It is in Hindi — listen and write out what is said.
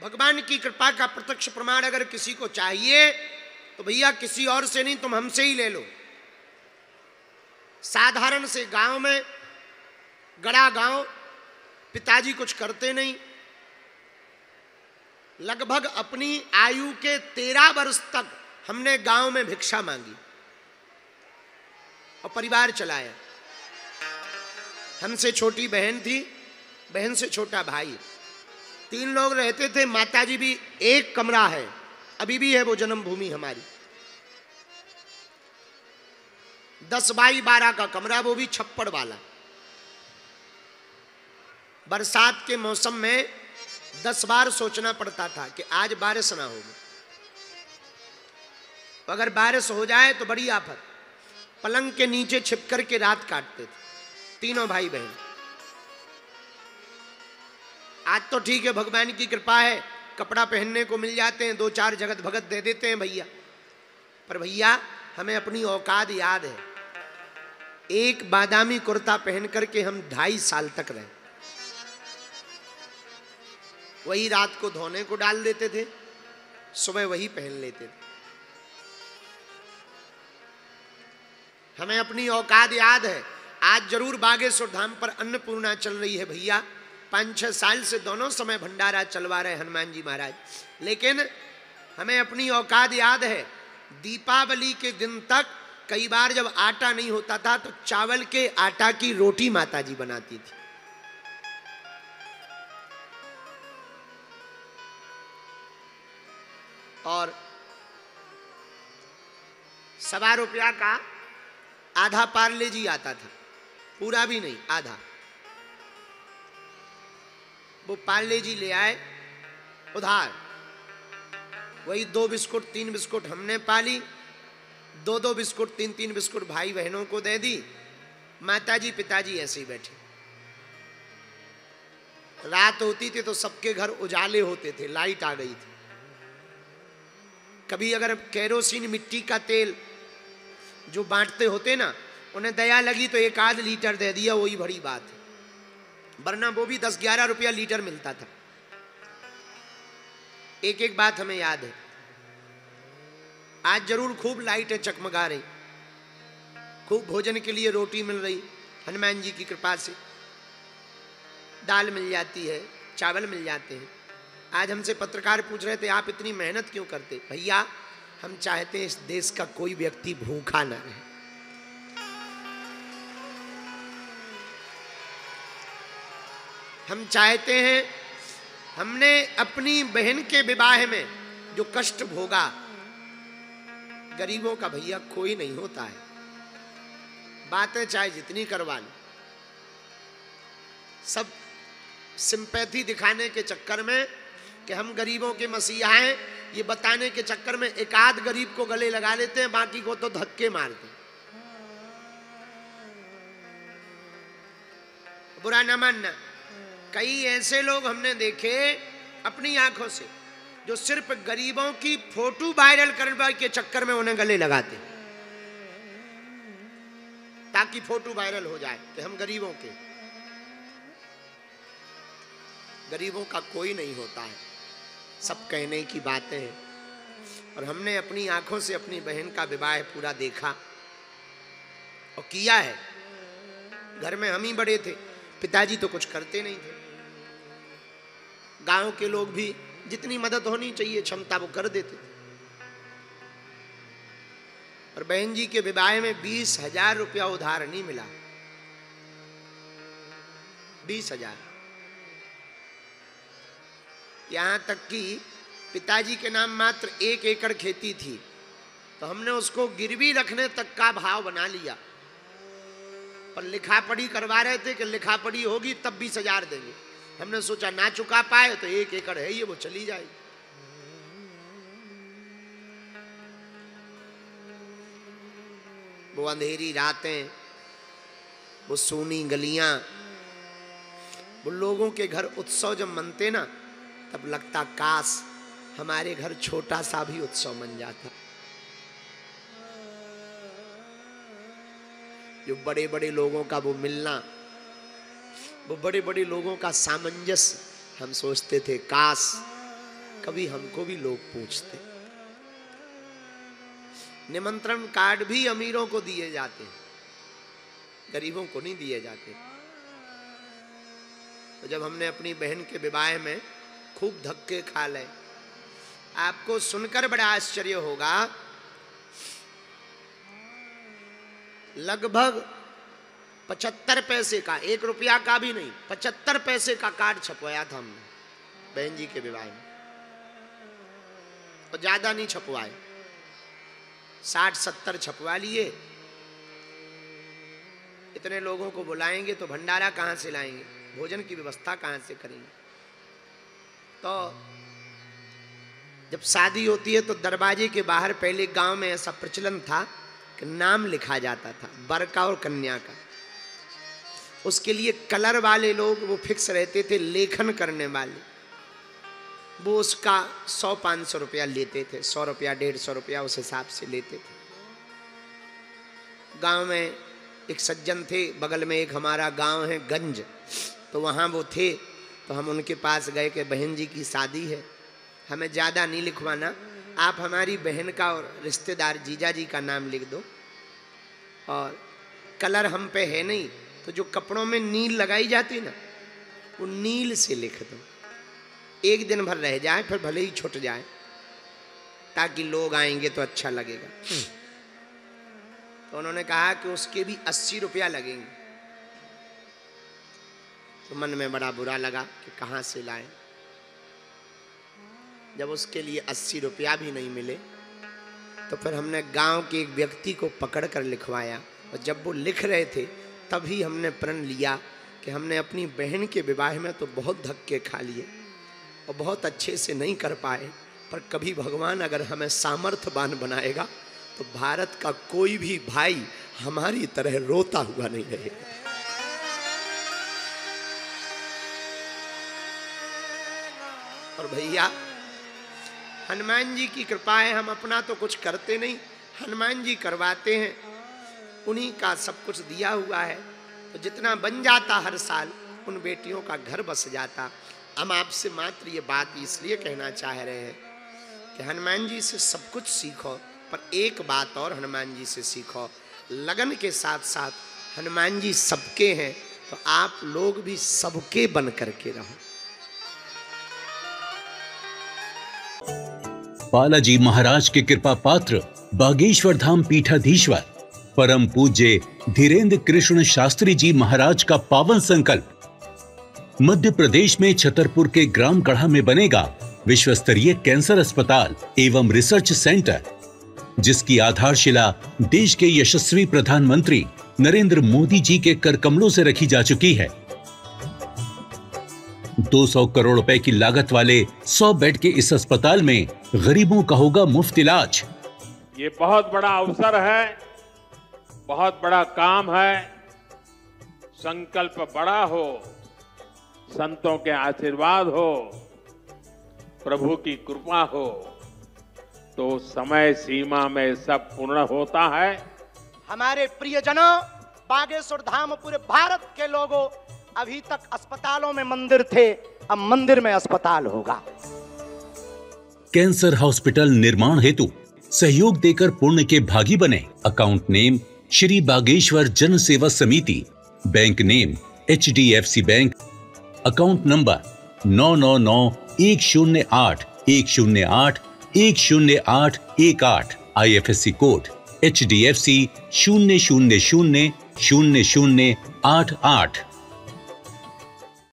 भगवान की कृपा का प्रत्यक्ष प्रमाण अगर किसी को चाहिए तो भैया किसी और से नहीं, तुम हमसे ही ले लो। साधारण से गांव में, गड़ा गांव, पिताजी कुछ करते नहीं, लगभग अपनी आयु के 13 वर्ष तक हमने गांव में भिक्षा मांगी और परिवार चलाया। हमसे छोटी बहन थी, बहन से छोटा भाई, 3 लोग रहते थे। माताजी भी, एक कमरा है, अभी भी है वो जन्मभूमि हमारी, 10 बाई 12 का कमरा, वो भी छप्पड़ वाला। बरसात के मौसम में 10 बार सोचना पड़ता था कि आज बारिश ना हो, अगर बारिश हो जाए तो बड़ी आफत। पलंग के नीचे छिप कर के रात काटते थे तीनों भाई बहन। आज तो ठीक है, भगवान की कृपा है, कपड़ा पहनने को मिल जाते हैं, 2-4 जगत भगत दे देते हैं भैया। पर भैया हमें अपनी औकात याद है। एक बादामी कुर्ता पहन करके हम 2.5 साल तक रहे। वही रात को धोने को डाल देते थे, सुबह वही पहन लेते थे। हमें अपनी औकात याद है। आज जरूर बागेश्वर धाम पर अन्नपूर्णा चल रही है भैया, 5-6 साल से दोनों समय भंडारा चलवा रहे हनुमान जी महाराज, लेकिन हमें अपनी औकात याद है। दीपावली के दिन तक कई बार जब आटा नहीं होता था तो चावल के आटा की रोटी माताजी बनाती थी। और 1.25 रुपया का आधा पार्ले जी आता था, पूरा भी नहीं, आधा। वो पार्ले जी ले आए उधार, वही 2 बिस्कुट 3 बिस्कुट हमने पाली, 2-2 बिस्कुट 3-3 बिस्कुट भाई बहनों को दे दी। माताजी पिताजी ऐसे ही बैठे। रात होती थी तो सबके घर उजाले होते थे, लाइट आ गई थी। कभी अगर केरोसिन मिट्टी का तेल जो बांटते होते ना, उन्हें दया लगी तो 1-8 लीटर दे दिया, वही बड़ी बात है, वरना वो भी 10-11 रुपया लीटर मिलता था। एक बात हमें याद है, आज जरूर खूब लाइटें चकमगा रही, खूब भोजन के लिए रोटी मिल रही, हनुमान जी की कृपा से दाल मिल जाती है, चावल मिल जाते हैं। आज हमसे पत्रकार पूछ रहे थे आप इतनी मेहनत क्यों करते? भैया हम चाहते हैं इस देश का कोई व्यक्ति भूखा ना रहे। हम चाहते हैं, हमने अपनी बहन के विवाह में जो कष्ट भोगा, गरीबों का भैया कोई नहीं होता है। बातें चाहे जितनी करवा लो, सब सिंपैथी दिखाने के चक्कर में कि हम गरीबों के मसीहा हैं, ये बताने के चक्कर में 1-8 गरीब को गले लगा लेते हैं, बाकी को तो धक्के मारते हैं। बुरा ना मानना, कई ऐसे लोग हमने देखे अपनी आंखों से जो सिर्फ गरीबों की फोटो वायरल करने के चक्कर में उन्हें गले लगाते, ताकि फोटो वायरल हो जाए कि हम गरीबों के। गरीबों का कोई नहीं होता है, सब कहने की बातें हैं। और हमने अपनी आंखों से अपनी बहन का विवाह पूरा देखा और किया है। घर में हम ही बड़े थे, पिताजी तो कुछ करते नहीं थे। गांव के लोग भी जितनी मदद होनी चाहिए क्षमता वो कर देते थे। और बहन जी के विवाह में 20,000 रुपया उधार नहीं मिला, 20,000। यहां तक कि पिताजी के नाम मात्र 1 एकड़ खेती थी, तो हमने उसको गिरवी रखने तक का भाव बना लिया। पर लिखा पढ़ी करवा रहे थे कि लिखा पढ़ी होगी तब 20,000 देंगे। हमने सोचा ना चुका पाए तो 1 एकड़ है ये, वो चली जाएगी। वो अंधेरी रातें, वो सूनी गलियां, वो लोगों के घर उत्सव जब मनते ना, तब लगता काश हमारे घर छोटा सा भी उत्सव मन जाता। जो बड़े बड़े लोगों का वो मिलना, वो बड़े बड़े लोगों का सामंजस्य, हम सोचते थे काश कभी हमको भी लोग पूछते। निमंत्रण कार्ड भी अमीरों को दिए जाते हैं, गरीबों को नहीं दिए जाते। तो जब हमने अपनी बहन के विवाह में खूब धक्के खा ले, आपको सुनकर बड़ा आश्चर्य होगा, लगभग 75 पैसे का, 1 रुपया का भी नहीं, 75 पैसे का कार्ड छपवाया था हमने बहन जी के विवाह में, और ज्यादा नहीं छपवाए, 60-70 छपवा लिए। इतने लोगों को बुलाएंगे तो भंडारा कहां से लाएंगे, भोजन की व्यवस्था कहां से करेंगे। तो जब शादी होती है तो दरवाजे के बाहर पहले गांव में ऐसा प्रचलन था कि नाम लिखा जाता था वर का और कन्या का। उसके लिए कलर वाले लोग वो फिक्स रहते थे, लेखन करने वाले, वो उसका 100-500 रुपया लेते थे, 100 रुपया 150 रुपया उस हिसाब से लेते थे। गांव में एक सज्जन थे, बगल में एक हमारा गांव है गंज, तो वहाँ वो थे, तो हम उनके पास गए कि बहन जी की शादी है, हमें ज़्यादा नहीं लिखवाना, आप हमारी बहन का और रिश्तेदार जीजा जी का नाम लिख दो, और कलर हम पे है नहीं, तो जो कपड़ों में नील लगाई जाती ना, वो नील से लिख दो, 1 दिन भर रह जाए, फिर भले ही छूट जाए, ताकि लोग आएंगे तो अच्छा लगेगा। तो उन्होंने कहा कि उसके भी 80 रुपया लगेंगे। तो मन में बड़ा बुरा लगा कि कहाँ से लाएं। जब उसके लिए 80 रुपया भी नहीं मिले, तो फिर हमने गांव के एक व्यक्ति को पकड़ कर लिखवाया, और जब वो लिख रहे थे तभी हमने प्रण लिया कि हमने अपनी बहन के विवाह में तो बहुत धक्के खा लिए और बहुत अच्छे से नहीं कर पाए, पर कभी भगवान अगर हमें सामर्थ्यवान बनाएगा तो भारत का कोई भी भाई हमारी तरह रोता हुआ नहीं रहेगा। और भैया, हनुमान जी की कृपा है, हम अपना तो कुछ करते नहीं, हनुमान जी करवाते हैं, उन्हीं का सब कुछ दिया हुआ है। तो जितना बन जाता हर साल, उन बेटियों का घर बस जाता। हम आपसे मात्र ये बात इसलिए कहना चाह रहे हैं कि हनुमान जी से सब कुछ सीखो, पर एक बात और हनुमान जी से सीखो, लगन के साथ साथ हनुमान जी सबके हैं, तो आप लोग भी सबके बन करके रहो। बालाजी महाराज के कृपा पात्र बागेश्वर धाम पीठाधीश्वर परम पूज्य धीरेन्द्र कृष्ण शास्त्री जी महाराज का पावन संकल्प, मध्य प्रदेश में छतरपुर के ग्राम गढ़ा में बनेगा विश्व स्तरीय कैंसर अस्पताल एवं रिसर्च सेंटर, जिसकी आधारशिला देश के यशस्वी प्रधानमंत्री नरेंद्र मोदी जी के कर कमलों से रखी जा चुकी है। 200 करोड़ रुपए की लागत वाले 100 बेड के इस अस्पताल में गरीबों का होगा मुफ्त इलाज। ये बहुत बड़ा अवसर है, बहुत बड़ा काम है। संकल्प बड़ा हो, संतों के आशीर्वाद हो, प्रभु की कृपा हो, तो समय सीमा में सब पूर्ण होता है। हमारे प्रियजनों, बागेश्वर धाम पूरे भारत के लोगों, अभी तक अस्पतालों में मंदिर थे, अब मंदिर में अस्पताल होगा। कैंसर हॉस्पिटल निर्माण हेतु सहयोग देकर पुण्य के भागी बने। अकाउंट नेम श्री बागेश्वर जन सेवा समिति, bank name HDFC bank, account number 999108108108, IFSC code HDFC 0000088।